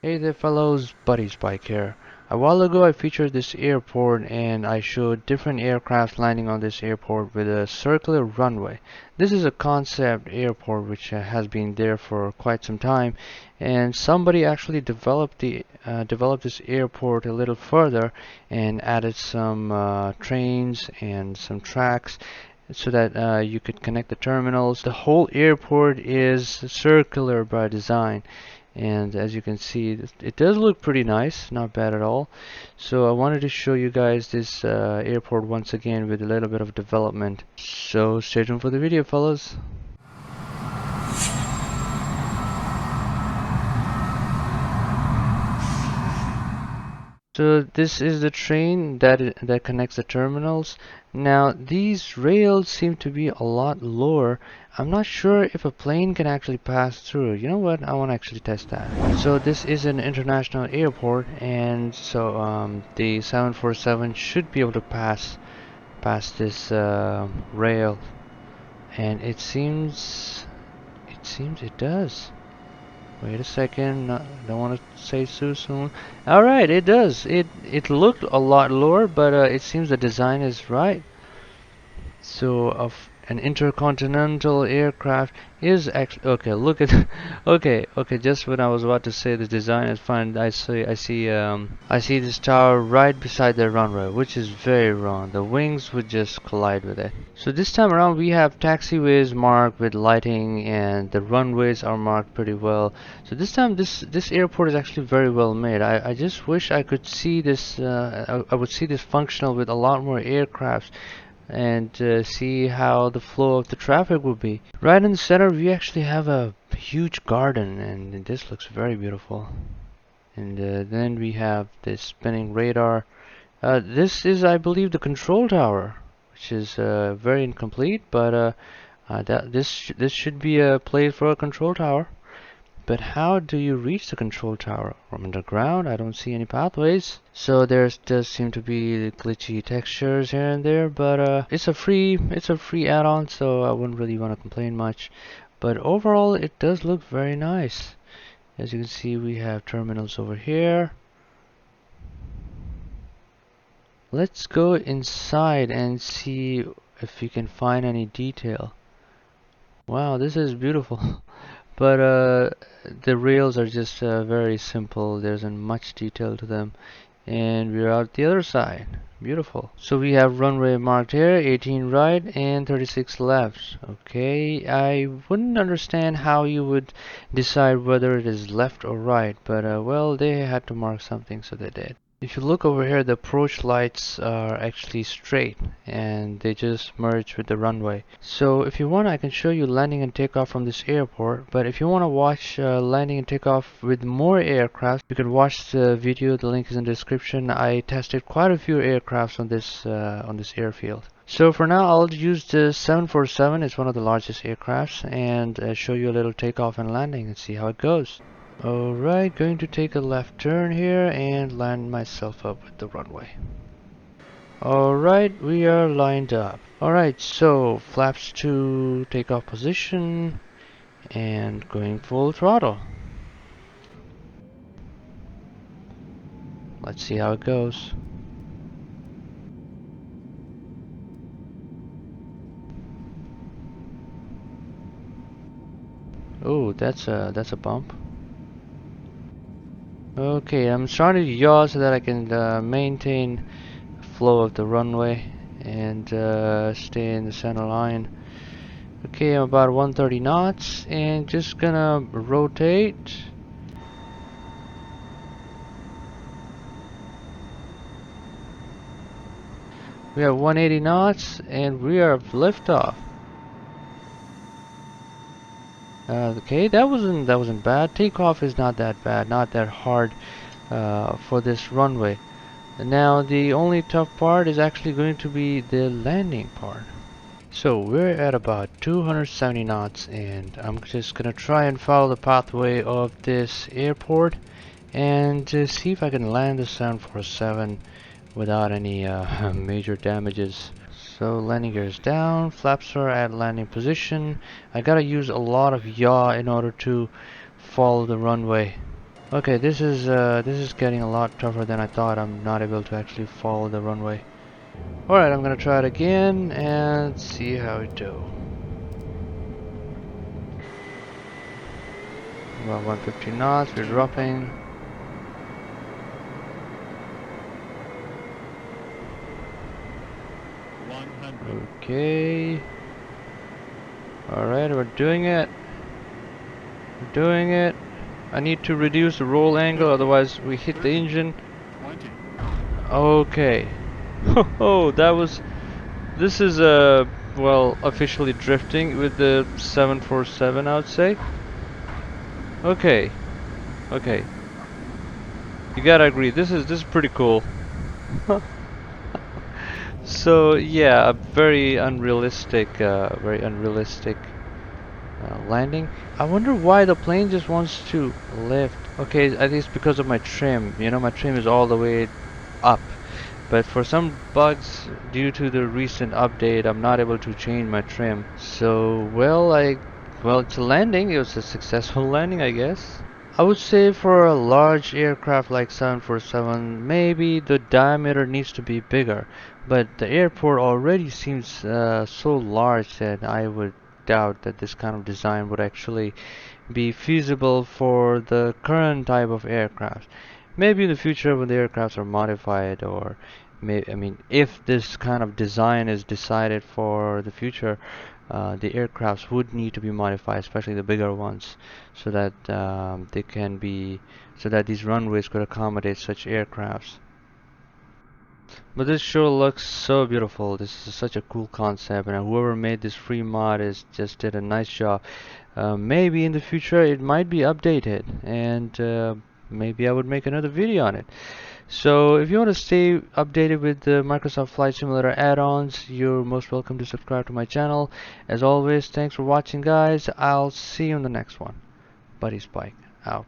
Hey there fellows, Buddy Spike here. A while ago I featured this airport and I showed different aircraft landing on this airport with a circular runway. This is a concept airport which has been there for quite some time, and somebody actually developed this airport a little further and added some trains and some tracks so that you could connect the terminals. The whole airport is circular by design, and as you can see, it does look pretty nice, not bad at all. So I wanted to show you guys this airport once again with a little bit of development. So stay tuned for the video, fellas. So this is the train that connects the terminals. Now these rails seem to be a lot lower. I'm not sure if a plane can actually pass through. You know what? I want to actually test that. So this is an international airport, and so the 747 should be able to pass this rail, and it seems it does. Wait a second, don't want to say too soon. Alright, it does. It looked a lot lower, but it seems the design is right. So of an intercontinental aircraft is actually okay. Look at okay. Just when I was about to say the design is fine, I see this tower right beside the runway, which is very wrong. The wings would just collide with it. So this time around we have taxiways marked with lighting, and the runways are marked pretty well. So this time this airport is actually very well made. I just wish I could see this. I would see this functional with a lot more aircrafts, and see how the flow of the traffic will be. Right in the center we actually have a huge garden, and this looks very beautiful. And then we have this spinning radar. This is, I believe, the control tower, which is very incomplete, but this should be a place for a control tower. But how do you reach the control tower? From underground? I don't see any pathways. So there does seem to be glitchy textures here and there, but it's a free add-on, so I wouldn't really want to complain much. But overall, it does look very nice. As you can see, we have terminals over here. Let's go inside and see if we can find any detail. Wow, this is beautiful. But the rails are just very simple. There isn't much detail to them. And we're out the other side. Beautiful. So we have runway marked here, 18 right and 36 left. Okay, I wouldn't understand how you would decide whether it is left or right, but well, they had to mark something, so they did. If you look over here, the approach lights are actually straight and they just merge with the runway. So if you want, I can show you landing and takeoff from this airport, but if you want to watch landing and takeoff with more aircraft, you can watch the video. The link is in the description. I tested quite a few aircrafts on this airfield. So for now, I'll use the 747. It's one of the largest aircrafts, and show you a little takeoff and landing and see how it goes. Alright, going to take a left turn here and land myself up with the runway. Alright, we are lined up. Alright, so flaps to takeoff position and going full throttle. Let's see how it goes. Oh, that's a bump. Okay, I'm starting to yaw so that I can maintain flow of the runway and stay in the center line. Okay, I'm about 130 knots and just gonna rotate. We have 180 knots and we are liftoff. Okay, that wasn't bad. Takeoff is not that bad, not that hard for this runway. Now the only tough part is actually going to be the landing part. So we're at about 270 knots, and I'm just gonna try and follow the pathway of this airport and see if I can land the 747 without any major damages. So landing gear is down, flaps are at landing position. I gotta use a lot of yaw in order to follow the runway. Okay, this is getting a lot tougher than I thought. I'm not able to actually follow the runway. Alright, I'm gonna try it again and see how it do. About 150 knots, we're dropping. Okay. Alright, we're doing it. We're doing it. I need to reduce the roll angle, otherwise we hit the engine. Okay. Oh, that was... This is, well, officially drifting with the 747, I would say. Okay. Okay. You gotta agree, this is pretty cool. So yeah, a very unrealistic landing. I wonder why the plane just wants to lift. Okay, I think it's because of my trim. You know, my trim is all the way up. But for some bugs, due to the recent update, I'm not able to change my trim. So, well, it's a landing. It was a successful landing, I guess. I would say for a large aircraft like 747, maybe the diameter needs to be bigger. But the airport already seems so large that I would doubt that this kind of design would actually be feasible for the current type of aircraft. Maybe in the future when the aircrafts are modified, or I mean, if this kind of design is decided for the future, the aircrafts would need to be modified, especially the bigger ones, so that so that these runways could accommodate such aircrafts. But this sure looks so beautiful. This is such a cool concept, and whoever made this free mod is just did a nice job. Maybe in the future it might be updated, and maybe I would make another video on it. So if you want to stay updated with the Microsoft Flight Simulator add-ons, you're most welcome to subscribe to my channel. As always, thanks for watching, guys. I'll see you in the next one. Buddy Spike out.